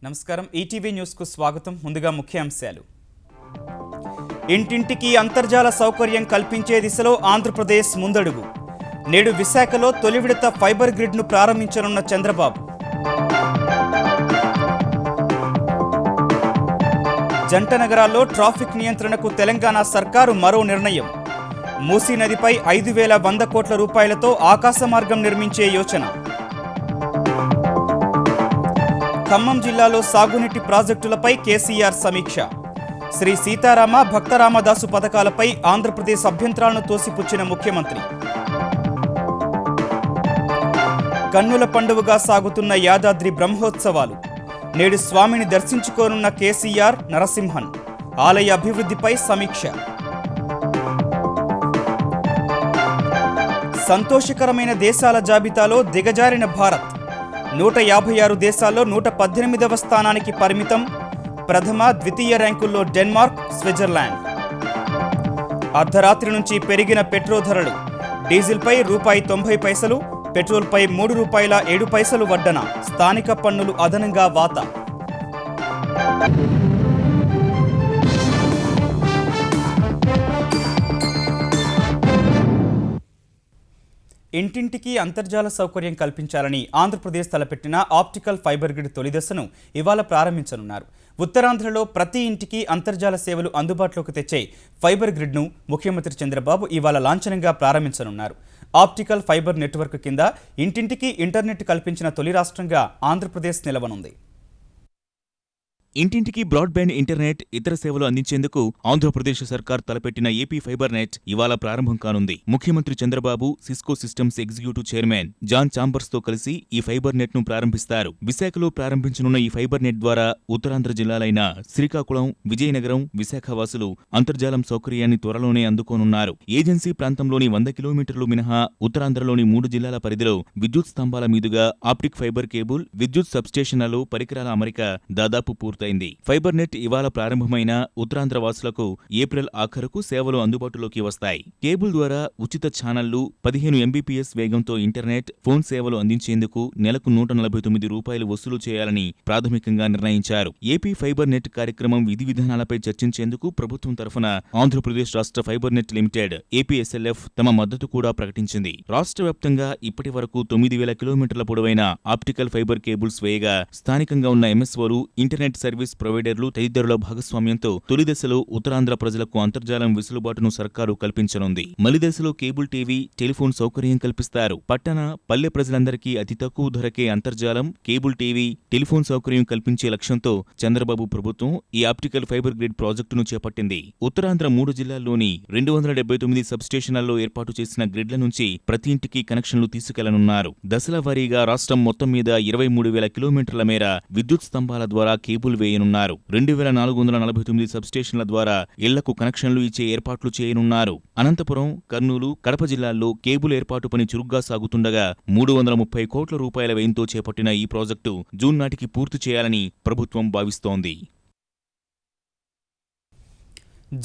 నమస్కారం ETV news కు స్వాగతం. ముందుగా ముఖ్యాంశాలు. ఇంటింటికి అంతర్జాల సౌకర్యం కల్పించే దిశలో ఆంధ్రప్రదేశ్ ముందడుగు. నేడు విశాఖలో తొలి విడత ఫైబర్ గ్రిడ్ ను ప్రారంభించనున్న చంద్రబాబు. జంట నగరాల్లో ట్రాఫిక్ నియంత్రణకు తెలంగాణ సర్కారు మరో నిర్ణయం. మూసీ నదిపై 5,100 కోట్ల రూపాయలతో ఆకాశ మార్గం నిర్మించే యోచన. ఖమ్మం జిల్లాలో సాగునీటి ప్రాజెక్టులపై కేసీఆర్ సమీక్ష. శ్రీ సీతారామ భక్తరామదాసు పథకాలపై ఆంధ్రప్రదేశ్ అభ్యంతరాలను తోసిపుచ్చిన ముఖ్యమంత్రి. కన్నుల పండువగా సాగుతున్న యాదాద్రి బ్రహ్మోత్సవాలు. నేడు స్వామిని దర్శించుకోనున్న కేసీఆర్, నరసింహన్. ఆలయ అభివృద్ధిపై సమీక్ష. సంతోషకరమైన దేశాల జాబితాలో దిగజారిన భారత్. 156 దేశాల్లో 118వ స్థానానికి పరిమితం. ప్రథమ, ద్వితీయ ర్యాంకుల్లో డెన్మార్క్, స్విట్జర్లాండ్. అర్ధరాత్రి నుంచి పెరిగిన పెట్రోల్ ధరలు. డీజిల్పై ₹90, పెట్రోల్పై ₹3.07 వడ్డన. స్థానిక పన్నులు అదనంగా వాత. ఇంటింటికి అంతర్జాల సౌకర్యం కల్పించాలని ఆంధ్రప్రదేశ్ తలపెట్టిన ఆప్టికల్ ఫైబర్ గ్రిడ్ తొలి దశను ఇవాళ ప్రారంభించనున్నారు. ఉత్తరాంధ్రలో ప్రతి ఇంటికి అంతర్జాల సేవలు అందుబాటులోకి తెచ్చే ఫైబర్ గ్రిడ్ను ముఖ్యమంత్రి చంద్రబాబు ఇవాళ లాంఛనంగా ప్రారంభించనున్నారు. ఆప్టికల్ ఫైబర్ నెట్వర్క్ కింద ఇంటింటికి ఇంటర్నెట్ కల్పించిన తొలి రాష్ట్రంగా ఆంధ్రప్రదేశ్ నిలవనుంది. ఇంటింటికి బ్రాడ్బ్యాండ్ ఇంటర్నెట్, ఇతర సేవలు అందించేందుకు ఆంధ్రప్రదేశ్ సర్కార్ తలపెట్టిన ఏపీ ఫైబర్ నెట్ ఇవాళ ప్రారంభం కానుంది. ముఖ్యమంత్రి Chandrababu Cisco Systems executive chairman John Chambers తో కలిసి ఈ ఫైబర్ నెట్ ను ప్రారంభిస్తారు. విశాఖలో ప్రారంభించనున్న ఈ ఫైబర్ నెట్ ద్వారా ఉత్తరాంధ్ర జిల్లాలైన శ్రీకాకుళం, విజయనగరం, విశాఖ వాసులు అంతర్జాలం సౌకర్యాన్ని త్వరలోనే అందుకోనున్నారు. ఏజెన్సీ ప్రాంతంలోని 100 కిలోమీటర్లు మినహా ఉత్తరాంధ్రలోని 3 జిల్లాల పరిధిలో విద్యుత్ స్తంభాల మీదుగా ఆప్టిక్ ఫైబర్ కేబుల్, విద్యుత్ సబ్స్టేషన్లలో పరికరాల అమరిక దాదాపు పూర్తయింది. ఫైబర్ నెట్ ఇవాళ ప్రారంభమైన ఉత్తరాంధ్ర వాసులకు ఏప్రిల్ ఆఖరుకు సేవలు అందుబాటులోకి వస్తాయి. కేబుల్ ద్వారా ఉచిత ఛానళ్లు, 15 MBPS వేగంతో ఇంటర్నెట్, ఫోన్ సేవలు అందించేందుకు నెలకు ₹149 వసూలు చేయాలని ప్రాథమికంగా నిర్ణయించారు. ఏపీ ఫైబర్ నెట్ కార్యక్రమం విధి విధానాలపై చర్చించేందుకు ప్రభుత్వం తరఫున ఆంధ్రప్రదేశ్ రాష్ట్ర ఫైబర్ నెట్ లిమిటెడ్ APSLF తమ మద్దతు కూడా ప్రకటించింది. రాష్ట్ర వ్యాప్తంగా ఇప్పటి వరకు 9,000 కిలోమీటర్ల పొడవైన ఆప్టికల్ ఫైబర్ కేబుల్స్ వేయగా స్థానికంగా ఉన్న MSOలు, ఇంటర్నెట్ సర్వీస్ ప్రొవైడర్లు తదితరుల భాగస్వామ్యంతో తొలి దశలో ఉత్తరాంధ్ర ప్రజలకు అంతర్జాలం వెసులుబాటును సర్కారు కల్పించనుంది. మలి దశలో కేబుల్ టీవీ, టెలిఫోన్ సౌకర్యం కల్పిస్తారు. పట్టణ, పల్లె ప్రజలందరికీ అతి తక్కువ ధరకే అంతర్జాలం, కేబుల్ టీవీ, టెలిఫోన్ సౌకర్యం కల్పించే లక్ష్యంతో చంద్రబాబు ప్రభుత్వం ఈ ఆప్టికల్ ఫైబర్ గ్రిడ్ ప్రాజెక్టును చేపట్టింది. ఉత్తరాంధ్ర 3 జిల్లాల్లోని 279 సబ్స్టేషన్లలో ఏర్పాటు చేసిన గ్రిడ్ల నుంచి ప్రతి ఇంటికి కనెక్షన్లు తీసుకెళ్లనున్నారు. దశల వారీగా రాష్ట్రం మొత్తం మీద 23,000 కిలోమీటర్ల మేర విద్యుత్ స్తంభాల ద్వారా కేబుల్ వేయనున్నారు. 2,449 సబ్స్టేషన్ల ద్వారా ఇళ్లకు కనెక్షన్లు ఇచ్చే ఏర్పాట్లు చేయనున్నారు. అనంతపురం, కర్నూలు, కడప జిల్లాల్లో కేబుల్ ఏర్పాటు పని చురుగ్గా సాగుతుండగా 330 కోట్ల రూపాయల వ్యయంతో చేపట్టిన ఈ ప్రాజెక్టు జూన్ నాటికి పూర్తి చేయాలని ప్రభుత్వం భావిస్తోంది.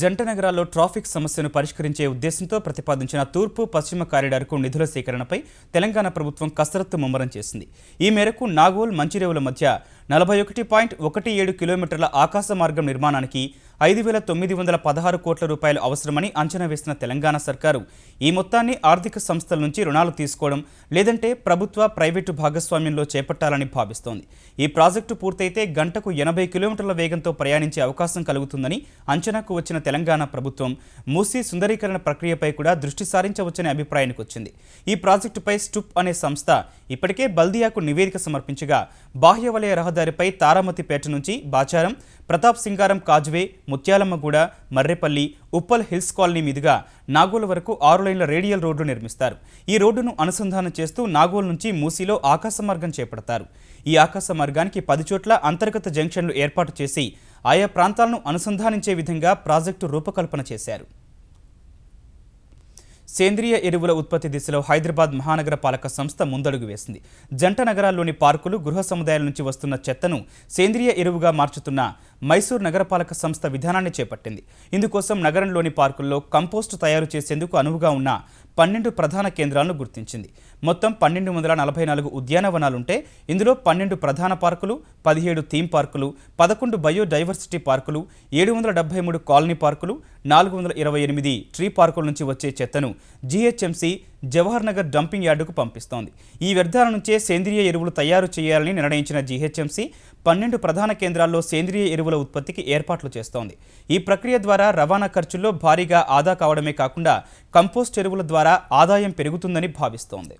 జంట నగరాల్లో ట్రాఫిక్ సమస్యను పరిష్కరించే ఉద్దేశంతో ప్రతిపాదించిన తూర్పు, పశ్చిమ కారిడార్కు నిధుల సేకరణపై తెలంగాణ ప్రభుత్వం కసరత్తు ముమ్మరం చేసింది. ఈ మేరకు నాగోల్, మంచిరేవుల మధ్య 41.17 కిలోమీటర్ల ఆకాశ మార్గం నిర్మాణానికి 5,916 కోట్ల రూపాయలు అవసరమని అంచనా వేసిన తెలంగాణ సర్కారు ఈ మొత్తాన్ని ఆర్థిక సంస్థల నుంచి రుణాలు తీసుకోవడం లేదంటే ప్రభుత్వ, ప్రైవేటు భాగస్వామ్యంలో చేపట్టాలని భావిస్తోంది. ఈ ప్రాజెక్టు పూర్తయితే గంటకు 80 కిలోమీటర్ల వేగంతో ప్రయాణించే అవకాశం కలుగుతుందని అంచనాకు వచ్చిన తెలంగాణ ప్రభుత్వం మూసీ సుందరీకరణ ప్రక్రియపై కూడా దృష్టి సారించవచ్చనే అభిప్రాయానికి వచ్చింది. ఈ ప్రాజెక్టుపై స్టుప్ అనే సంస్థ ఇప్పటికే బల్దియాకు నివేదిక సమర్పించగా బాహ్య వలయ రహదారిపై తారామతిపేట నుంచి బాచారం, ప్రతాప్ సింగారం కాజ్వే, ముత్యాలమ్మగూడ, మర్రెపల్లి, ఉప్పల్ హిల్స్ కాలనీ మీదుగా నాగోల్ వరకు 6 లైన్ల రేడియల్ రోడ్డు నిర్మిస్తారు. ఈ రోడ్డును అనుసంధానం చేస్తూ నాగోల్ నుంచి మూసీలో ఆకాశ మార్గం చేపడతారు. ఈ ఆకాశ మార్గానికి 10 చోట్ల అంతర్గత జంక్షన్లు ఏర్పాటు చేసి ఆయా ప్రాంతాలను అనుసంధానించే విధంగా ప్రాజెక్టు రూపకల్పన చేశారు. సేంద్రియ ఎరువుల ఉత్పత్తి దిశలో హైదరాబాద్ మహానగర పాలక సంస్థ ముందడుగు వేసింది. జంట నగరాల్లోని పార్కులు, గృహ సముదాయాల నుంచి వస్తున్న చెత్తను సేంద్రియ ఎరువుగా మార్చుతున్న మైసూర్ నగరపాలక సంస్థ విధానాన్ని చేపట్టింది. ఇందుకోసం నగరంలోని పార్కుల్లో కంపోస్టు తయారు చేసేందుకు అనువుగా ఉన్న 12 ప్రధాన కేంద్రాలను గుర్తించింది. మొత్తం 1244 ఉద్యానవనాలుంటే ఇందులో 12 ప్రధాన పార్కులు, 17 థీమ్ పార్కులు, 11 బయోడైవర్సిటీ పార్కులు, 773 కాలనీ పార్కులు, 428 ట్రీ పార్కుల నుంచి వచ్చే చెత్తను జీహెచ్ఎంసీ జవహర్ నగర్ డంపింగ్ యార్డుకు పంపిస్తోంది. ఈ వ్యర్థాల నుంచే సేంద్రియ ఎరువులు తయారు చేయాలని నిర్ణయించిన జీహెచ్ఎంసీ 12 ప్రధాన కేంద్రాల్లో సేంద్రియ ఎరువుల ఉత్పత్తికి ఏర్పాట్లు చేస్తోంది. ఈ ప్రక్రియ ద్వారా రవాణా ఖర్చుల్లో భారీగా ఆదా కావడమే కాకుండా కంపోస్ట్ ఎరువుల ద్వారా ఆదాయం పెరుగుతుందని భావిస్తోంది.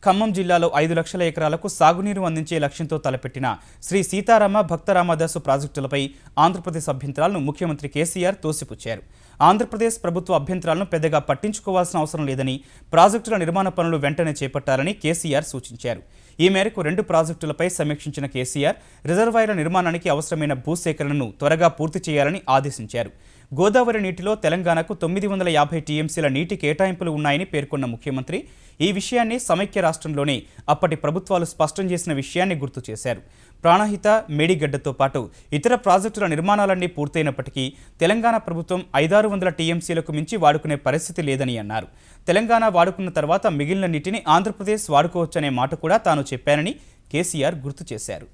ఖమ్మం జిల్లాలో 5 లక్షల ఎకరాలకు సాగునీరు అందించే లక్ష్యంతో తలపెట్టిన శ్రీ సీతారామ భక్తరామదాసు ప్రాజెక్టులపై ఆంధ్రప్రదేశ్ అభ్యంతరాలను ముఖ్యమంత్రి కేసీఆర్ తోసిపుచ్చారు. ఆంధ్రప్రదేశ్ ప్రభుత్వ అభ్యంతరాలను పెద్దగా పట్టించుకోవాల్సిన అవసరం లేదని, ప్రాజెక్టుల నిర్మాణ పనులు వెంటనే చేపట్టాలని కేసీఆర్ సూచించారు. ఈ మేరకు 2 ప్రాజెక్టులపై సమీక్షించిన కేసీఆర్ రిజర్వాయర్ల నిర్మాణానికి అవసరమైన భూసేకరణను త్వరగా పూర్తి చేయాలని ఆదేశించారు. గోదావరి నీటిలో తెలంగాణకు 950 టీఎంసీల నీటి కేటాయింపులు ఉన్నాయని పేర్కొన్న ముఖ్యమంత్రి ఈ విషయాన్ని సమైక్య రాష్ట్రంలోనే అప్పటి ప్రభుత్వాలు స్పష్టం చేసిన విషయాన్ని గుర్తు చేశారు. ప్రాణహిత, మేడిగడ్డతో పాటు ఇతర ప్రాజెక్టుల నిర్మాణాలన్నీ పూర్తయినప్పటికీ తెలంగాణ ప్రభుత్వం 500-600 టీఎంసీలకు మించి వాడుకునే పరిస్థితి లేదని అన్నారు. తెలంగాణ వాడుకున్న తర్వాత మిగిలిన నీటిని ఆంధ్రప్రదేశ్ వాడుకోవచ్చనే మాట కూడా తాను చెప్పానని కేసీఆర్ గుర్తు చేశారు.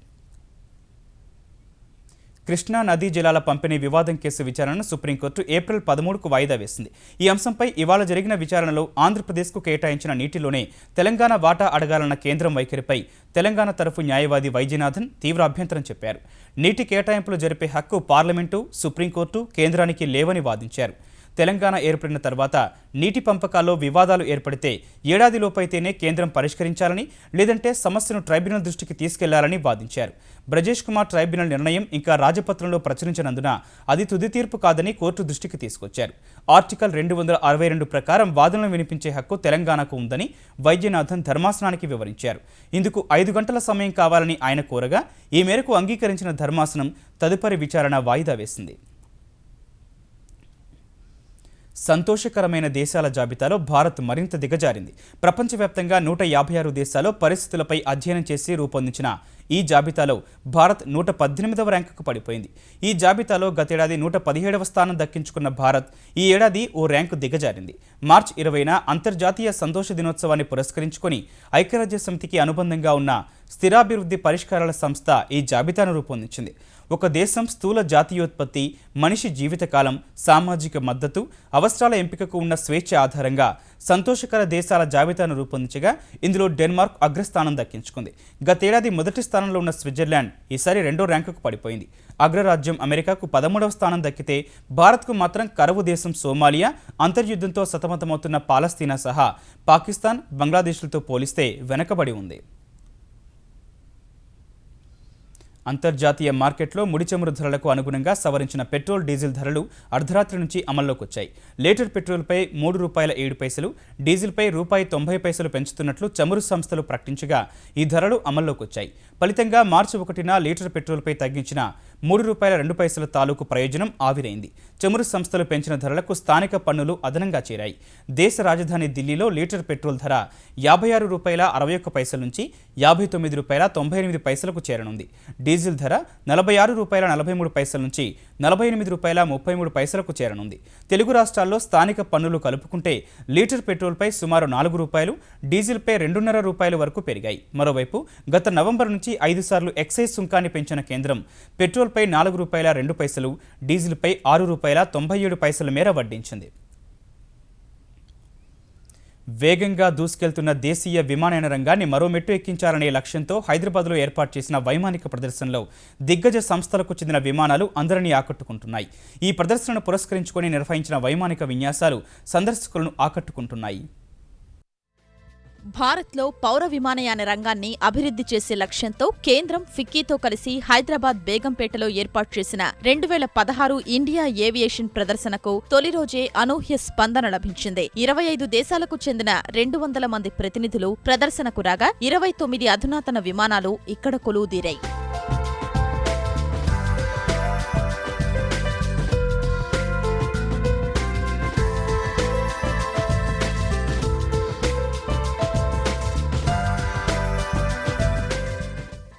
కృష్ణా నదీ జలాల పంపిణీ వివాదం కేసు విచారణను సుప్రీంకోర్టు ఏప్రిల్ 13కు వాయిదా వేసింది. ఈ అంశంపై ఇవాళ జరిగిన విచారణలో ఆంధ్రప్రదేశ్కు కేటాయించిన నీటిలోనే తెలంగాణ వాటా అడగాలన్న కేంద్రం వైఖరిపై తెలంగాణ తరఫు న్యాయవాది వైద్యనాథన్ తీవ్ర అభ్యంతరం చెప్పారు. నీటి కేటాయింపులు జరిపే హక్కు పార్లమెంటు, సుప్రీంకోర్టు, కేంద్రానికి లేవని వాదించారు. తెలంగాణ ఏర్పడిన తర్వాత నీటి పంపకాల్లో వివాదాలు ఏర్పడితే ఏడాదిలోపైతేనే కేంద్రం పరిష్కరించాలని, లేదంటే సమస్యను ట్రైబ్యునల్ దృష్టికి తీసుకెళ్లాలని వాదించారు. బ్రజేష్ కుమార్ ట్రైబ్యునల్ నిర్ణయం ఇంకా రాజపత్రంలో ప్రచురించినందున అది తుది తీర్పు కాదని కోర్టు దృష్టికి తీసుకొచ్చారు. ఆర్టికల్ 262 ప్రకారం వాదనలు వినిపించే హక్కు తెలంగాణకు ఉందని వైద్యనాథన్ ధర్మాసనానికి వివరించారు. ఇందుకు 5 గంటల సమయం కావాలని ఆయన కోరగా ఈ మేరకు అంగీకరించిన ధర్మాసనం తదుపరి విచారణ వాయిదా వేసింది. సంతోషకరమైన దేశాల జాబితాలో భారత్ మరింత దిగజారింది. ప్రపంచవ్యాప్తంగా 156 దేశాల్లో పరిస్థితులపై అధ్యయనం చేసి రూపొందించిన ఈ జాబితాలో భారత్ 118వ ర్యాంకుకు పడిపోయింది. ఈ జాబితాలో గతేడాది 117వ స్థానం దక్కించుకున్న భారత్ ఈ ఏడాది ఓ ర్యాంకు దిగజారింది. మార్చి 20న అంతర్జాతీయ సంతోష దినోత్సవాన్ని పురస్కరించుకొని ఐక్యరాజ్య సమితికి అనుబంధంగా ఉన్న స్థిరాభివృద్ధి పరిష్కారాల సంస్థ ఈ జాబితాను రూపొందించింది. ఒక దేశం స్థూల జాతీయోత్పత్తి, మనిషి జీవితకాలం, సామాజిక మద్దతు, అవసరాల ఎంపికకు ఉన్న స్వేచ్ఛ ఆధారంగా సంతోషకర దేశాల జాబితాను రూపొందించగా ఇందులో డెన్మార్క్ అగ్రస్థానం దక్కించుకుంది. గతేడాది మొదటి స్థానంలో ఉన్న స్విట్జర్లాండ్ ఈసారి 2వ ర్యాంకుకు పడిపోయింది. అగ్రరాజ్యం అమెరికాకు 13వ స్థానం దక్కితే భారత్కు మాత్రం కరువు దేశం సోమాలియా, అంతర్యుద్ధంతో సతమతమవుతున్న పాలస్తీనా సహా పాకిస్తాన్, బంగ్లాదేశ్లతో పోలిస్తే వెనకబడి ఉంది. అంతర్జాతీయ మార్కెట్లో ముడి చమురు ధరలకు అనుగుణంగా సవరించిన పెట్రోల్, డీజిల్ ధరలు అర్ధరాత్రి నుంచి అమల్లోకి వచ్చాయి. లీటర్ పెట్రోల్పై ₹3.07, డీజిల్పై ₹90 పెంచుతున్నట్లు చమురు సంస్థలు ప్రకటించగా ఈ ధరలు అమల్లోకి వచ్చాయి. ఫలితంగా మార్చి 1న లీటర్ పెట్రోల్పై తగ్గించిన ₹3.02 తాలూకు ప్రయోజనం ఆవిరైంది. చమురు సంస్థలు పెంచిన ధరలకు స్థానిక పన్నులు అదనంగా చేరాయి. దేశ రాజధాని ఢిల్లీలో లీటర్ పెట్రోల్ ధర ₹56.61 నుంచి ₹59.98కు చేరనుంది. డీజిల్ ధర ₹46.43 నుంచి ₹48.33కు చేరనుంది. తెలుగు రాష్ట్రాల్లో స్థానిక పన్నులు కలుపుకుంటే లీటర్ పెట్రోల్పై సుమారు ₹4, డీజిల్పై ₹2.5 వరకు పెరిగాయి. మరోవైపు గత నవంబర్ నుంచి 5 సార్లు ఎక్సైజ్ సుంకాన్ని పెంచిన కేంద్రం పెట్రోల్పై ₹4.02, డీజిల్పై ₹6.97 మేర వడ్డించింది. వేగంగా దూసుకెళ్తున్న దేశీయ విమానయాన రంగాన్ని మరో మెట్టు ఎక్కించాలనే లక్ష్యంతో హైదరాబాద్లో ఏర్పాటు చేసిన వైమానిక ప్రదర్శనలో దిగ్గజ సంస్థలకు చెందిన విమానాలు అందరినీ ఆకట్టుకుంటున్నాయి. ఈ ప్రదర్శనను పురస్కరించుకొని నిర్వహించిన వైమానిక విన్యాసాలు సందర్శకులను ఆకట్టుకుంటున్నాయి. భారత్లో పౌర విమానయాన రంగాన్ని అభివృద్ధి చేసే లక్ష్యంతో కేంద్రం ఫిక్కీతో కలిసి హైదరాబాద్ బేగంపేటలో ఏర్పాటు చేసిన 2016 ఇండియా ఏవియేషన్ ప్రదర్శనకు తొలి రోజే అనూహ్య స్పందన లభించింది. 25 దేశాలకు చెందిన 200 మంది ప్రతినిధులు ప్రదర్శనకు రాగా 29 అధునాతన విమానాలు ఇక్కడ కొలువుదీరాయి.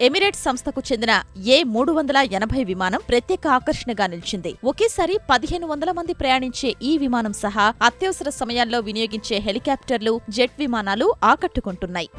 ఎమిరేట్స్ సంస్థకు చెందిన A380 విమానం ప్రత్యేక ఆకర్షణగా నిలిచింది. ఒకేసారి 1500 మంది ప్రయాణించే ఈ విమానం సహా అత్యవసర సమయాల్లో వినియోగించే హెలికాప్టర్లు, జెట్ విమానాలు ఆకట్టుకుంటున్నాయి.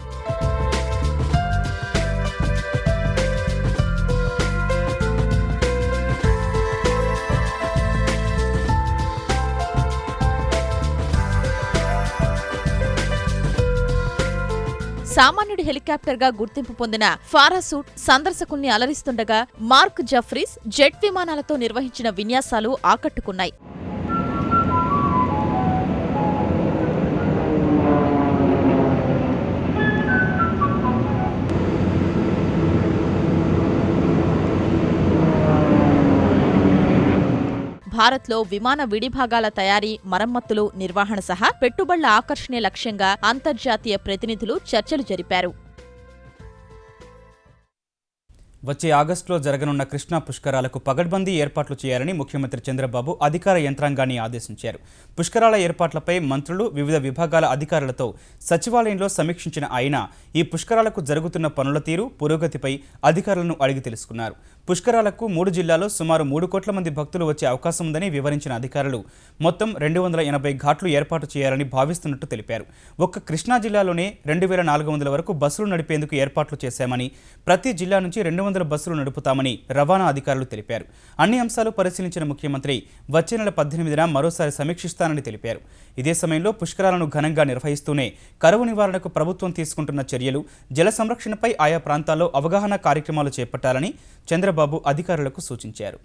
సామాన్యుడి హెలికాప్టర్గా గుర్తింపు పొందిన ఫారాసూట్ సందర్శకుల్ని అలరిస్తుండగా మార్క్ జఫ్రీస్ జెట్ విమానాలతో నిర్వహించిన విన్యాసాలు ఆకట్టుకున్నాయి. భారత్లో విమాన విడిభాగాల తయారీ, మరమ్మతులు, నిర్వహణ సహా పెట్టుబడుల ఆకర్షణే లక్ష్యంగా అంతర్జాతీయ ప్రతినిధులు చర్చలు జరిపారు. వచ్చే ఆగస్టులో జరగనున్న కృష్ణా పుష్కరాలకు పగడ్బందీ ఏర్పాట్లు చేయాలని ముఖ్యమంత్రి చంద్రబాబు అధికార యంత్రాంగాన్ని ఆదేశించారు. పుష్కరాల ఏర్పాట్లపై మంత్రులు, వివిధ విభాగాల అధికారులతో సచివాలయంలో సమీక్షించిన ఆయన ఈ పుష్కరాలకు జరుగుతున్న పనుల తీరు, పురోగతిపై అధికారులను అడిగి తెలుసుకున్నారు. పుష్కరాలకు 3 జిల్లాల్లో సుమారు 3 కోట్ల మంది భక్తులు వచ్చే అవకాశం ఉందని వివరించిన అధికారులు మొత్తం 280 ఘాట్లు ఏర్పాటు చేయాలని భావిస్తున్నట్టు తెలిపారు. ఒక్క కృష్ణా జిల్లాలోనే 2400 వరకు బస్సులు నడిపేందుకు ఏర్పాట్లు చేశామని, ప్రతి జిల్లా నుంచి 200 బస్సులు నడుపుతామని రవాణా అధికారులు తెలిపారు. అన్ని అంశాలు పరిశీలించిన ముఖ్యమంత్రి వచ్చే నెల 18న మరోసారి సమీక్షిస్తానని తెలిపారు. ఇదే సమయంలో పుష్కరాలను ఘనంగా నిర్వహిస్తూనే కరువు నివారణకు ప్రభుత్వం తీసుకుంటున్న చర్యలు, జల సంరక్షణపై ఆయా ప్రాంతాల్లో అవగాహన కార్యక్రమాలు చేపట్టాలని చంద్రబాబు అధికారులకు సూచించారు.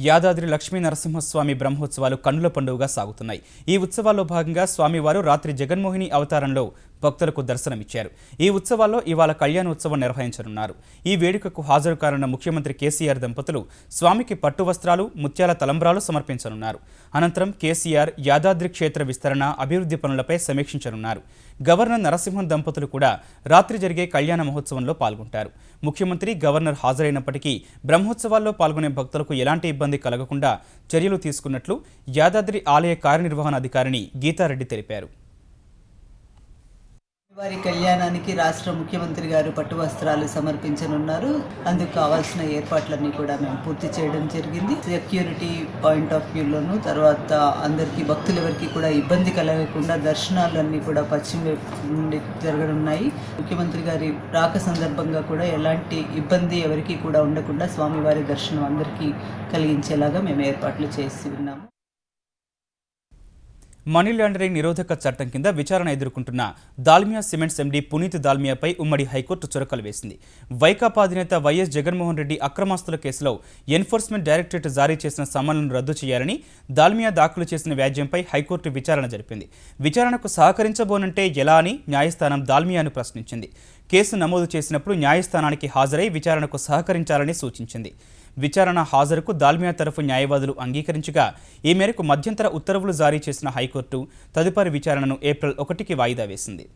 యాదాద్రి లక్ష్మీ నరసింహస్వామి బ్రహ్మోత్సవాలు కన్నుల పండుగగా సాగుతున్నాయి. ఈ ఉత్సవాల్లో భాగంగా స్వామివారు రాత్రి జగన్మోహిని అవతారంలో భక్తులకు దర్శనమిచ్చారు. ఈ ఉత్సవాల్లో ఇవాళ కళ్యాణోత్సవం నిర్వహించనున్నారు. ఈ వేడుకకు హాజరు కానున్న ముఖ్యమంత్రి కేసీఆర్ దంపతులు స్వామికి పట్టు వస్త్రాలు, ముత్యాల తలంబ్రాలు సమర్పించనున్నారు. అనంతరం కేసీఆర్ యాదాద్రి క్షేత్ర విస్తరణ, అభివృద్ధి పనులపై సమీక్షించనున్నారు. గవర్నర్ నరసింహన్ దంపతులు కూడా రాత్రి జరిగే కళ్యాణ మహోత్సవంలో పాల్గొంటారు. ముఖ్యమంత్రి, గవర్నర్ హాజరైనప్పటికీ బ్రహ్మోత్సవాల్లో పాల్గొనే భక్తులకు ఎలాంటి ఇబ్బంది కలగకుండా చర్యలు తీసుకున్నట్లు యాదాద్రి ఆలయ కార్యనిర్వహణాధికారిణి గీతారెడ్డి తెలిపారు. వారి కళ్యాణానికి రాష్ట్ర ముఖ్యమంత్రి గారు పట్టు వస్త్రాలు సమర్పించనున్నారు. అందుకు కావాల్సిన ఏర్పాట్లన్నీ కూడా మేము పూర్తి చేయడం జరిగింది. సెక్యూరిటీ పాయింట్ ఆఫ్ వ్యూలోను, తర్వాత అందరికీ భక్తులెవరికి కూడా ఇబ్బంది కలగకుండా దర్శనాలన్నీ కూడా పశ్చిమ వైపు నుండి జరగనున్నాయి. ముఖ్యమంత్రి గారి రాక సందర్భంగా కూడా ఎలాంటి ఇబ్బంది ఎవరికి కూడా ఉండకుండా స్వామివారి దర్శనం అందరికీ కలిగించేలాగా మేము ఏర్పాట్లు చేసి ఉన్నాము. మనీ లాండరింగ్ నిరోధక చట్టం కింద విచారణ ఎదుర్కొంటున్న దాల్మియా సిమెంట్స్ ఎండీ పునీత్ దాల్మియాపై ఉమ్మడి హైకోర్టు చురకలు వేసింది. వైకాపా అధినేత వైఎస్ జగన్మోహన్ రెడ్డి అక్రమాస్తుల కేసులో ఎన్ఫోర్స్మెంట్ డైరెక్టరేట్ జారీ చేసిన సమన్లను రద్దు చేయాలని దాల్మియా దాఖలు చేసిన వ్యాజ్యంపై హైకోర్టు విచారణ జరిపింది. విచారణకు సహకరించబోనంటే ఎలా అని న్యాయస్థానం దాల్మియాను ప్రశ్నించింది. కేసు నమోదు చేసినప్పుడు న్యాయస్థానానికి హాజరై విచారణకు సహకరించాలని సూచించింది. విచారణ హాజరుకు దాల్మియా తరఫు న్యాయవాదులు అంగీకరించగా ఈ మేరకు మధ్యంతర ఉత్తర్వులు జారీ చేసిన హైకోర్టు తదుపరి విచారణను ఏప్రిల్ 1కి వాయిదా వేసింది.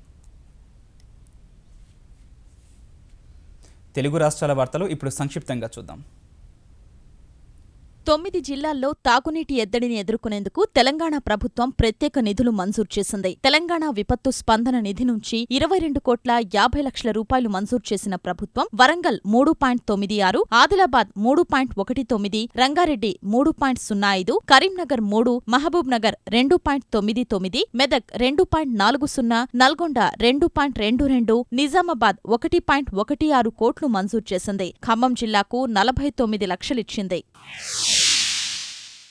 తెలుగు రాష్ట్రాల వార్తలు ఇప్పుడు సంక్షిప్తంగా చూద్దాం. 9 జిల్లాల్లో తాగునీటి ఎద్దడిని ఎదుర్కొనేందుకు తెలంగాణ ప్రభుత్వం ప్రత్యేక నిధులు మంజూరు చేసింది. తెలంగాణ విపత్తు స్పందన నిధి నుంచి 22,50,00,000 రూపాయలు మంజూరు చేసిన ప్రభుత్వం వరంగల్ 3.96, ఆదిలాబాద్ 3.19, రంగారెడ్డి 3.05, కరీంనగర్ 3, మహబూబ్ నగర్ 2.99, మెదక్ 2.40, నల్గొండ 2.22, నిజామాబాద్ 1.16 కోట్లు మంజూరు చేసింది. ఖమ్మం జిల్లాకు 49 లక్షలిచ్చింది.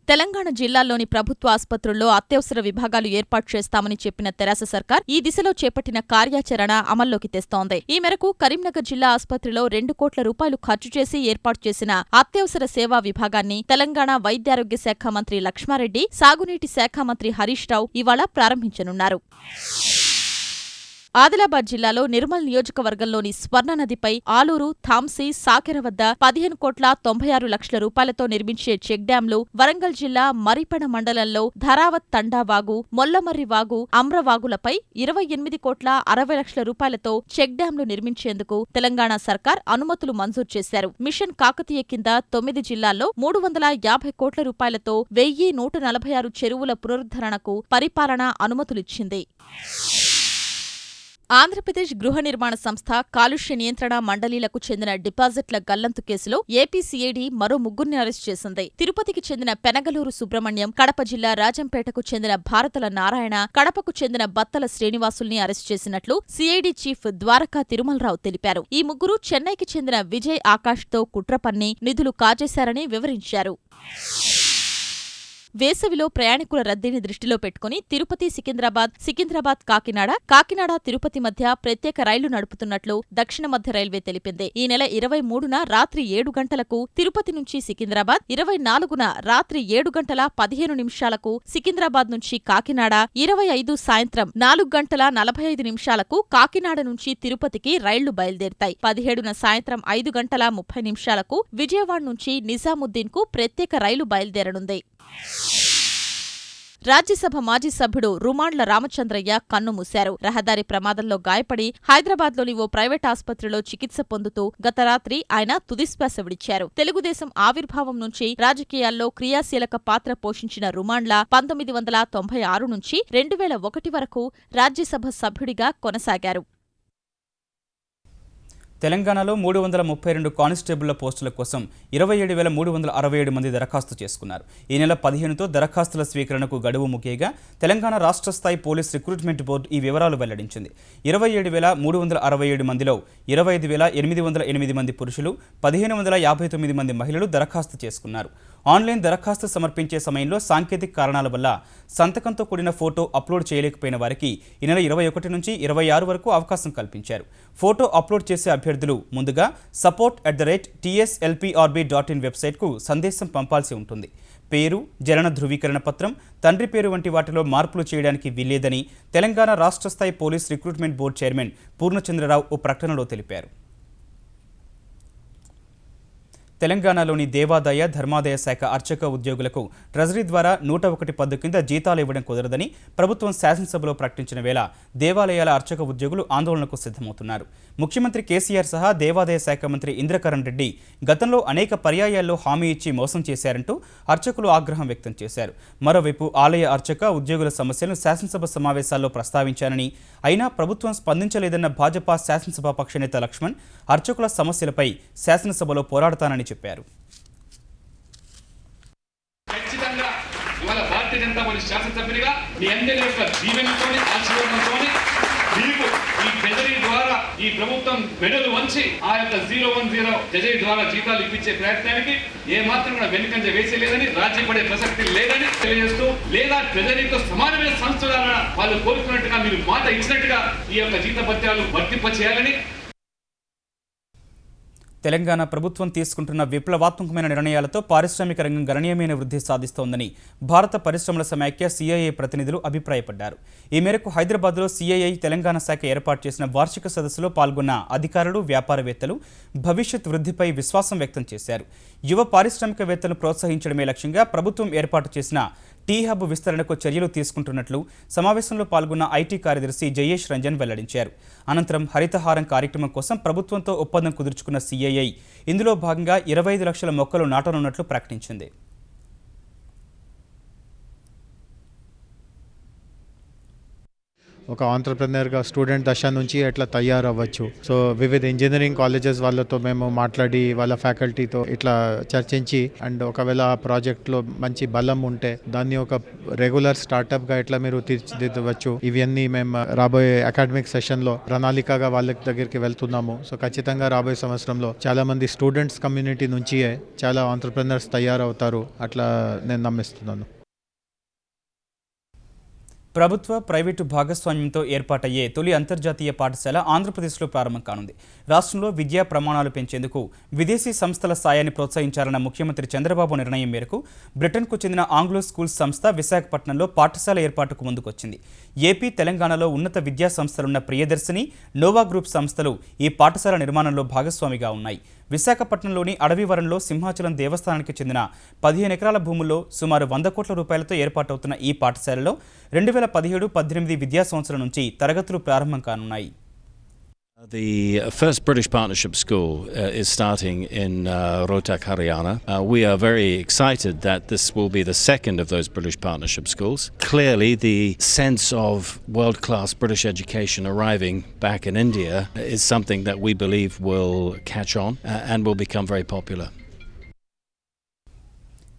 తెలంగాణ జిల్లాల్లోని ప్రభుత్వ ఆసుపత్రుల్లో అత్యవసర విభాగాలు ఏర్పాటు చేస్తామని చెప్పిన తెరాస సర్కార్ ఈ దిశలో చేపట్టిన కార్యాచరణ అమల్లోకి తెస్తోంది. ఈ మేరకు కరీంనగర్ జిల్లా ఆసుపత్రిలో 2 కోట్ల రూపాయలు ఖర్చు చేసి ఏర్పాటు చేసిన అత్యవసర సేవా విభాగాన్ని తెలంగాణ వైద్యారోగ్య శాఖ మంత్రి లక్ష్మారెడ్డి, సాగునీటి శాఖ మంత్రి హరీష్ రావు ఇవాళ ప్రారంభించనున్నారు. ఆదిలాబాద్ జిల్లాలో నిర్మల్ నియోజకవర్గంలోని స్వర్ణ నదిపై ఆలూరు, థాంసీ, సాకెర వద్ద 15,96,00,000 రూపాయలతో నిర్మించే చెక్ డ్యాంలు, వరంగల్ జిల్లా మరిపెడ మండలంలో ధరావత్ తండా వాగు, మొల్లమర్రి వాగు, అమ్రవాగులపై 28,60,00,000 రూపాయలతో చెక్ డ్యాంలు నిర్మించేందుకు తెలంగాణ సర్కార్ అనుమతులు మంజూరు చేశారు. మిషన్ కాకతీయ కింద 9 జిల్లాల్లో 350 కోట్ల రూపాయలతో 1,146 చెరువుల పునరుద్ధరణకు పరిపాలనా అనుమతులిచ్చింది. ఆంధ్రప్రదేశ్ గృహ నిర్మాణ సంస్థ కాలుష్య నియంత్రణ మండలీలకు చెందిన డిపాజిట్ల గల్లంతు కేసులో ఏపీ సీఐడీ మరో ముగ్గురిని అరెస్ట్ చేసింది. తిరుపతికి చెందిన పెనగలూరు సుబ్రహ్మణ్యం, కడప జిల్లా రాజంపేటకు చెందిన భారతల నారాయణ, కడపకు చెందిన బత్తల శ్రీనివాసుల్ని అరెస్ట్ చేసినట్లు సీఐడీ చీఫ్ ద్వారకా తిరుమలరావు తెలిపారు. ఈ ముగ్గురు చెన్నైకి చెందిన విజయ్ ఆకాష్తో కుట్ర పన్ని నిధులు కాజేశారని వివరించారు. వేసవిలో ప్రయాణికుల రద్దీని దృష్టిలో పెట్టుకుని తిరుపతి సికింద్రాబాద్ కాకినాడ తిరుపతి మధ్య ప్రత్యేక రైళ్లు నడుపుతున్నట్లు దక్షిణ మధ్య రైల్వే తెలిపింది. ఈ నెల 23న రాత్రి 7 గంటలకు తిరుపతి నుంచి సికింద్రాబాద్, 24న రాత్రి 7 గంటల 15 నిమిషాలకు సికింద్రాబాద్ నుంచి కాకినాడ, 25 సాయంత్రం 4 గంటల 45 నిమిషాలకు కాకినాడ నుంచి తిరుపతికి రైళ్లు బయలుదేరుతాయి. 17న సాయంత్రం 5 గంటల 30 నిమిషాలకు విజయవాడ నుంచి నిజాముద్దీన్కు ప్రత్యేక రైలు బయలుదేరనుంది. రాజ్యసభ మాజీ సభ్యుడు రుమాండ్ల రామచంద్రయ్య కన్నుమూశారు. రహదారి ప్రమాదంలో గాయపడి హైదరాబాద్లోని ఓ ప్రైవేట్ ఆసుపత్రిలో చికిత్స పొందుతూ గత రాత్రి ఆయన తుదిశ్వాస విడిచారు. తెలుగుదేశం ఆవిర్భావం నుంచి రాజకీయాల్లో క్రియాశీలక పాత్ర పోషించిన రుమాండ్ల 1996 నుంచి 2001 వరకు రాజ్యసభ సభ్యుడిగా కొనసాగారు. తెలంగాణలో 332 కానిస్టేబుళ్ల పోస్టుల కోసం 27,367 మంది దరఖాస్తు చేసుకున్నారు. ఈ నెల 15తో దరఖాస్తుల స్వీకరణకు గడువు ముగియగా తెలంగాణ రాష్ట్ర స్థాయి పోలీస్ రిక్రూట్మెంట్ బోర్డు ఈ వివరాలు వెల్లడించింది. 27,367 మందిలో 25,808 మంది పురుషులు, 1,559 మంది మహిళలు దరఖాస్తు చేసుకున్నారు. ఆన్లైన్ దరఖాస్తు సమర్పించే సమయంలో సాంకేతిక కారణాల వల్ల సంతకంతో కూడిన ఫోటో అప్లోడ్ చేయలేకపోయిన వారికి ఈ నెల 21 నుంచి 26 వరకు అవకాశం కల్పించారు. ఫోటో అప్లోడ్ చేసే అభ్యర్థులు ముందుగా support@tslprb.in వెబ్సైట్కు సందేశం పంపాల్సి ఉంటుంది. పేరు, జనన ధృవీకరణ పత్రం, తండ్రి పేరు వంటి వాటిలో మార్పులు చేయడానికి వీల్లేదని తెలంగాణ రాష్ట్ర స్థాయి police recruitment board chairman Purnachandra Rao ఓ ప్రకటనలో తెలిపారు. తెలంగాణలోని దేవాదాయ ధర్మాదాయ శాఖ అర్చక ఉద్యోగులకు ట్రెజరీ ద్వారా 101 పద్దు కింద జీతాలు ఇవ్వడం కుదరదని ప్రభుత్వం శాసనసభలో ప్రకటించిన వేళ దేవాలయాల అర్చక ఉద్యోగులు ఆందోళనకు సిద్ధమవుతున్నారు. ముఖ్యమంత్రి కేసీఆర్ సహా దేవాదాయ శాఖ మంత్రి ఇంద్రకరణ్ రెడ్డి గతంలో అనేక పర్యాయాల్లో హామీ ఇచ్చి మోసం చేశారంటూ అర్చకులు ఆగ్రహం వ్యక్తం చేశారు. మరోవైపు ఆలయ అర్చక ఉద్యోగుల సమస్యలను శాసనసభ సమావేశాల్లో ప్రస్తావించానని, అయినా ప్రభుత్వం స్పందించలేదన్న భాజపా శాసనసభ పక్షనేత లక్ష్మణ్ అర్చకుల సమస్యలపై శాసనసభలో పోరాడతానని చెప్పారు. ఖచ్చితంగా ఇవాళ భారతీయ జనతా పార్టీ శాసనసభ్యునిగా మీ అందరి యొక్క దీవెనతోని ఆశీర్వాదంతోని మీకు ఈ ట్రెజరీ ద్వారా ఈ ప్రభుత్వం మెడలు వంచి ఆ యొక్క 010 ట్రెజరీ ద్వారా జీతాలు ఇప్పించే ప్రయత్నానికి ఏ మాత్రం కూడా వెనుకంజ వేసేలేదని, రాజ్యపడే ప్రసక్తి లేదని తెలియజేస్తూ, లేదా ట్రెజరీతో సమానమైన సంస్థల వాళ్ళు కోరుకున్నట్టుగా మీరు మాట ఇచ్చినట్టుగా ఈ యొక్క జీతభత్యాలు వర్తింప చేయాలని. తెలంగాణ ప్రభుత్వం తీసుకుంటున్న విప్లవాత్మకమైన నిర్ణయాలతో పారిశ్రామిక రంగం గణనీయమైన వృద్ధి సాధిస్తోందని భారత పరిశ్రమల సమాఖ్య సిఐఐ ప్రతినిధులు అభిప్రాయపడ్డారు. ఈ మేరకు హైదరాబాద్లో సిఐఐ తెలంగాణ శాఖ ఏర్పాటు చేసిన వార్షిక సదస్సులో పాల్గొన్న అధికారులు, వ్యాపారవేత్తలు భవిష్యత్ వృద్ధిపై విశ్వాసం వ్యక్తం చేశారు. యువ పారిశ్రామికవేత్తలను ప్రోత్సహించడమే లక్ష్యంగా ప్రభుత్వం ఏర్పాటు చేసిన టీ హబ్ విస్తరణకు చర్యలు తీసుకుంటున్నట్లు సమావేశంలో పాల్గొన్న ఐటీ కార్యదర్శి జయేష్ రంజన్ వెల్లడించారు. అనంతరం హరితహారం కార్యక్రమం కోసం ప్రభుత్వంతో ఒప్పందం కుదుర్చుకున్న సిఐఐ ఇందులో భాగంగా 25 లక్షల మొక్కలు నాటనున్నట్లు ప్రకటించింది. ఒక ఆంటర్ప్రెనర్గా స్టూడెంట్ దశ నుంచి ఎట్లా తయారవ్వచ్చు. సో వివిధ ఇంజనీరింగ్ కాలేజెస్ వాళ్ళతో మేము మాట్లాడి వాళ్ళ ఫ్యాకల్టీతో ఇట్లా చర్చించి, అండ్ ఒకవేళ ఆ ప్రాజెక్ట్లో మంచి బలం ఉంటే దాన్ని ఒక రెగ్యులర్ స్టార్టప్గా ఎట్లా మీరు తీర్చిదిద్దవచ్చు, ఇవన్నీ మేము రాబోయే అకాడమిక్ సెషన్లో ప్రణాళికగా వాళ్ళ దగ్గరికి వెళ్తున్నాము. సో ఖచ్చితంగా రాబోయే సంవత్సరంలో చాలా మంది స్టూడెంట్స్ కమ్యూనిటీ నుంచి చాలా ఆంటర్ప్రెనర్స్ తయారవుతారు, అట్లా నేను నమ్మిస్తున్నాను. ప్రభుత్వ, ప్రైవేటు భాగస్వామ్యంతో ఏర్పాటయ్యే తొలి అంతర్జాతీయ పాఠశాల ఆంధ్రప్రదేశ్లో ప్రారంభం కానుంది. రాష్ట్రంలో విద్యా ప్రమాణాలు పెంచేందుకు విదేశీ సంస్థల సాయాన్ని ప్రోత్సహించాలన్న ముఖ్యమంత్రి చంద్రబాబు నిర్ణయం మేరకు బ్రిటన్కు చెందిన ఆంగ్లో స్కూల్స్ సంస్థ విశాఖపట్నంలో పాఠశాల ఏర్పాటుకు ముందుకొచ్చింది. ఏపీ, తెలంగాణలో ఉన్నత విద్యా సంస్థలున్న ప్రియదర్శిని, నోవా గ్రూప్ సంస్థలు ఈ పాఠశాల నిర్మాణంలో భాగస్వామిగా ఉన్నాయి. విశాఖపట్నంలోని అడవివరంలో సింహాచలం దేవస్థానానికి చెందిన 15 ఎకరాల భూముల్లో సుమారు 100 కోట్ల రూపాయలతో ఏర్పాటవుతున్న ఈ పాఠశాలలో 2017-18 విద్యా సంవత్సరం నుంచి తరగతులు ప్రారంభం కానున్నాయి. The first British Partnership School is starting in Rohtak, Haryana. We are very excited that this will be the second of those British Partnership schools. Clearly, the sense of world-class British education arriving back in India is something that we believe will catch on and will become very popular.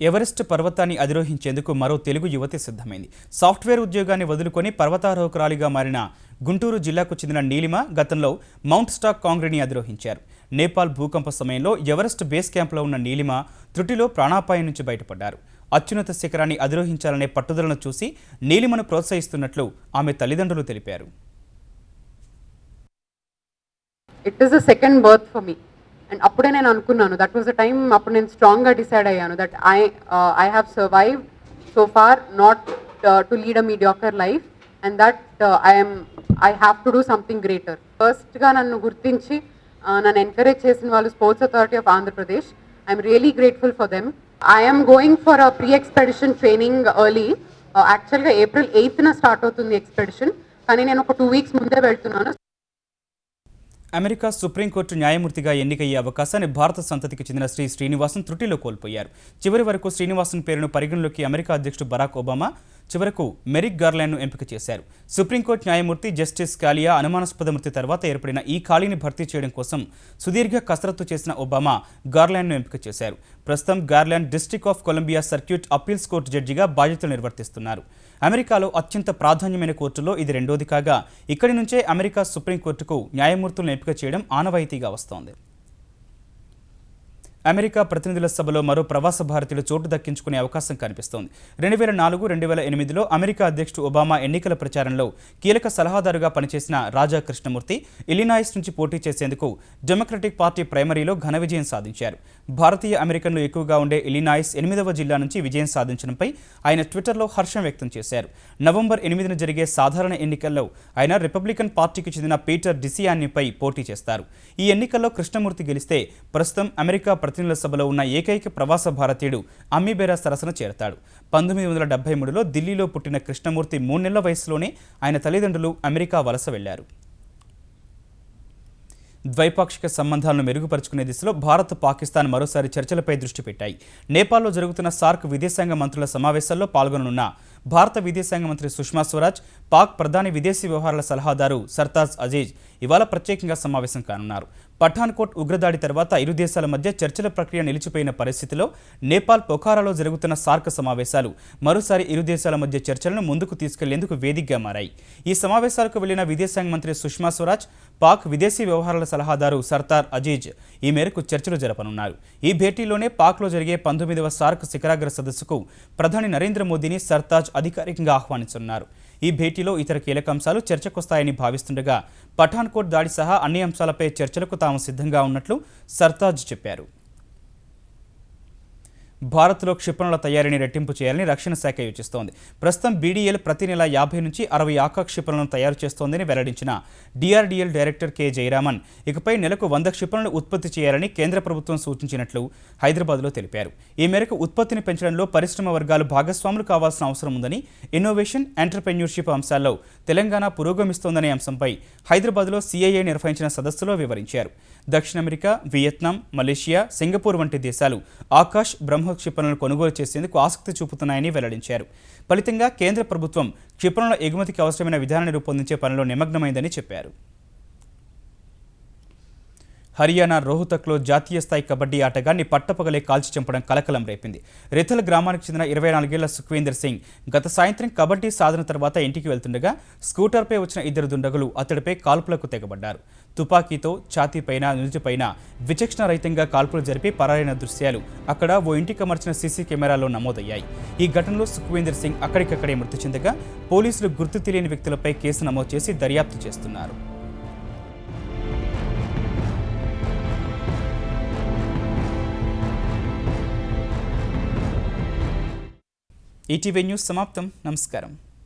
Everest పర్వతాన్ని అధిరోహించేందుకు మరో తెలుగు యువతి సిద్ధమైంది. Software ఉద్యోగాన్ని వదులుకొని పర్వతారోహకురాలిగా మారిన గుంటూరు జిల్లాకు చెందిన నీలిమ గతంలో మౌంట్ స్టాక్ కాంగ్రీని అధిరోహించారు. నేపాల్ భూకంప సమయంలో ఎవరెస్ట్ బేస్ క్యాంప్లో ఉన్న నీలిమ త్రుటిలో ప్రాణాపాయం నుంచి బయటపడ్డారు. అత్యున్నత శిఖరాన్ని అధిరోహించాలనే పట్టుదలను చూసి నీలిమను ప్రోత్సహిస్తున్నట్లు ఆమె తల్లిదండ్రులు తెలిపారు. It is a second birth for me. And అప్పుడే నేను అనుకున్నాను, దట్ వాజ్ ద టైమ్ అప్పుడు నేను స్ట్రాంగ్గా డిసైడ్ అయ్యాను that I have survived so far not to lead a mediocre life and that I have to do something greater. ఫస్ట్గా నన్ను గుర్తించి నన్ను ఎంకరేజ్ చేసిన వాళ్ళు sports authority of Andhra Pradesh. I'm really grateful for them. I'm going for a pre expedition training early. యాక్చువల్గా April 8th start అవుతుంది expedition, కానీ నేను ఒక 2 weeks ముందే వెళ్తున్నాను. అమెరికా సుప్రీంకోర్టు న్యాయమూర్తిగా ఎన్నికయ్యే అవకాశాన్ని భారత సంతతికి చెందిన శ్రీనివాసన్ త్రుటిలో కోల్పోయారు. చివరి వరకు శ్రీనివాసన్ పేరును పరిగణలోకి అమెరికా అధ్యక్షుడు బరాక్ ఒబామా చివరకు మెరిక్ గార్లాండ్ను ఎంపిక చేశారు. సుప్రీంకోర్టు న్యాయమూర్తి జస్టిస్ కాలియా అనుమానాస్పద మృతి తర్వాత ఏర్పడిన ఈ ఖాళీని భర్తీ చేయడం కోసం సుదీర్ఘ కసరత్తు చేసిన ఒబామా గార్లాండ్ను ఎంపిక చేశారు. ప్రస్తుతం Garland District of Columbia circuit appeals court జడ్జిగా బాధ్యతలు నిర్వర్తిస్తున్నారు. అమెరికాలో అత్యంత ప్రాధాన్యమైన కోర్టులో ఇది రెండోది కాగా ఇక్కడి నుంచే అమెరికా సుప్రీంకోర్టుకు న్యాయమూర్తులను ఎంపిక చేయడం ఆనవాయితీగా వస్తోంది. అమెరికా ప్రతినిధుల సభలో మరో ప్రవాస భారతీయులు చోటు దక్కించుకునే అవకాశం కనిపిస్తోంది. 2004-2008లో అమెరికా అధ్యక్షుడు ఒబామా ఎన్నికల ప్రచారంలో కీలక సలహాదారుగా పనిచేసిన రాజా కృష్ణమూర్తి ఇలినాయిస్ నుంచి పోటీ చేసేందుకు డెమోక్రటిక్ పార్టీ ప్రైమరీలో ఘన విజయం సాధించారు. భారతీయ అమెరికన్లు ఎక్కువగా ఉండే ఇలినాయిస్ 8వ జిల్లా నుంచి విజయం సాధించడంపై ఆయన ట్విట్టర్లో హర్షం వ్యక్తం చేశారు. నవంబర్ 8న జరిగే సాధారణ ఎన్నికల్లో ఆయన రిపబ్లికన్ పార్టీకి చెందిన పీటర్ డిసియానిపై పోటీ చేస్తారు. ఈ ఎన్నికల్లో కృష్ణమూర్తి గెలిస్తే ప్రస్తుతం అమెరికా ప్రతినిధుల సభలో ఉన్న ఏకైక ప్రవాస భారతీయుడు అమ్మీబేరా సరసన చేరతాడు. 1973లో ఢిల్లీలో పుట్టిన కృష్ణమూర్తి 3 నెలల వయసులోనే ఆయన తల్లిదండ్రులు అమెరికా వలస వెళ్లారు. ద్వైపాక్షిక సంబంధాలను మెరుగుపరుచుకునే దిశలో భారత్, పాకిస్తాన్ మరోసారి చర్చలపై దృష్టి పెట్టాయి. నేపాల్లో జరుగుతున్న సార్క్ విదేశాంగ మంత్రుల సమావేశాల్లో పాల్గొననున్న భారత విదేశాంగ మంత్రి సుష్మా స్వరాజ్, పాక్ ప్రధాని విదేశీ వ్యవహారాల సలహాదారు సర్తాజ్ అజీజ్ ఇవాళ ప్రత్యేకంగా సమావేశం కానున్నారు. పఠాన్కోట్ ఉగ్రదాడి తర్వాత ఇరు దేశాల మధ్య చర్చల ప్రక్రియ నిలిచిపోయిన పరిస్థితిలో నేపాల్ పొఖారాలో జరుగుతున్న సార్క్ సమావేశాలు మరోసారి ఇరు దేశాల మధ్య చర్చలను ముందుకు తీసుకెళ్లేందుకు వేదికగా మారాయి. ఈ సమావేశాలకు వెళ్లిన విదేశాంగ మంత్రి సుష్మా స్వరాజ్, పాక్ విదేశీ వ్యవహారాల సలహాదారు సర్తార్ అజీజ్ ఈ మేరకు చర్చలు జరపనున్నారు. ఈ భేటీలోనే పాక్లో జరిగే 19వ సార్క్ శిఖరాగ్ర సదస్సుకు ప్రధాని నరేంద్ర మోదీని సర్తాజ్ అధికారికంగా ఆహ్వానించనున్నారు. ఈ భేటీలో ఇతర కీలక అంశాలు చర్చకొస్తాయని భావిస్తుండగా పఠాన్కోట్ దాడి సహా అన్ని అంశాలపై చర్చలకు తాము సిద్ధంగా ఉన్నట్లు సర్తాజ్ చెప్పారు. భారత్లో క్షిపణుల తయారీని రెట్టింపు చేయాలని రక్షణ శాఖ యోచిస్తోంది. ప్రస్తుతం బీడీఎల్ ప్రతి నెల 50 నుంచి 60 ఆకా క్షిపణులను తయారు చేస్తోందని వెల్లడించిన డిఆర్డీఎల్ డైరెక్టర్ కె జయరామన్ ఇకపై నెలకు 100 క్షిపణులు ఉత్పత్తి చేయాలని కేంద్ర ప్రభుత్వం సూచించినట్లు హైదరాబాద్లో తెలిపారు. ఈ మేరకు ఉత్పత్తిని పెంచడంలో పరిశ్రమ వర్గాలు భాగస్వాములు కావాల్సిన అవసరం ఉందని, ఇన్నోవేషన్, ఎంటర్‌ప్రెన్యూర్‌షిప్ అంశాల్లో తెలంగాణ పురోగమిస్తోందనే అంశంపై హైదరాబాద్లో సిఐఏ నిర్వహించిన సదస్సులో వివరించారు. దక్షిణ అమెరికా, వియత్నాం, మలేషియా, సింగపూర్ వంటి దేశాలు ఆకాష్, బ్రహ్మోస్ క్షిపణులను కొనుగోలు చేసేందుకు ఆసక్తి చూపుతున్నాయని వెల్లడించారు. ఫలితంగా కేంద్ర ప్రభుత్వం క్షిపణుల ఎగుమతికి అవసరమైన విధానాన్ని రూపొందించే పనిలో నిమగ్నమైందని చెప్పారు. హర్యానా రోహ్తక్లో జాతీయ స్థాయి కబడ్డీ ఆటగాన్ని పట్టపగలే కాల్చి చంపడం కలకలం రేపింది. రిథల్ గ్రామానికి చెందిన 24 ఏళ్ల సుఖ్వీందర్ సింగ్ గత సాయంత్రం కబడ్డీ సాధన తర్వాత ఇంటికి వెళ్తుండగా స్కూటర్పై వచ్చిన 2 దుండగులు అతడిపై కాల్పులకు తెగబడ్డారు. తుపాకీతో ఛాతీపైన, నుదుటిపైన విచక్షణ రహితంగా కాల్పులు జరిపి పరారైన దృశ్యాలు అక్కడ ఓ ఇంటికి అమర్చిన సీసీ కెమెరాలో నమోదయ్యాయి. ఈ ఘటనలో సుఖ్వీందర్ సింగ్ అక్కడికక్కడే మృతి చెందగా పోలీసులు గుర్తు తెలియని వ్యక్తులపై కేసు నమోదు చేసి దర్యాప్తు చేస్తున్నారు. ఈటీవీ న్యూస్ సమాప్తం. నమస్కారం.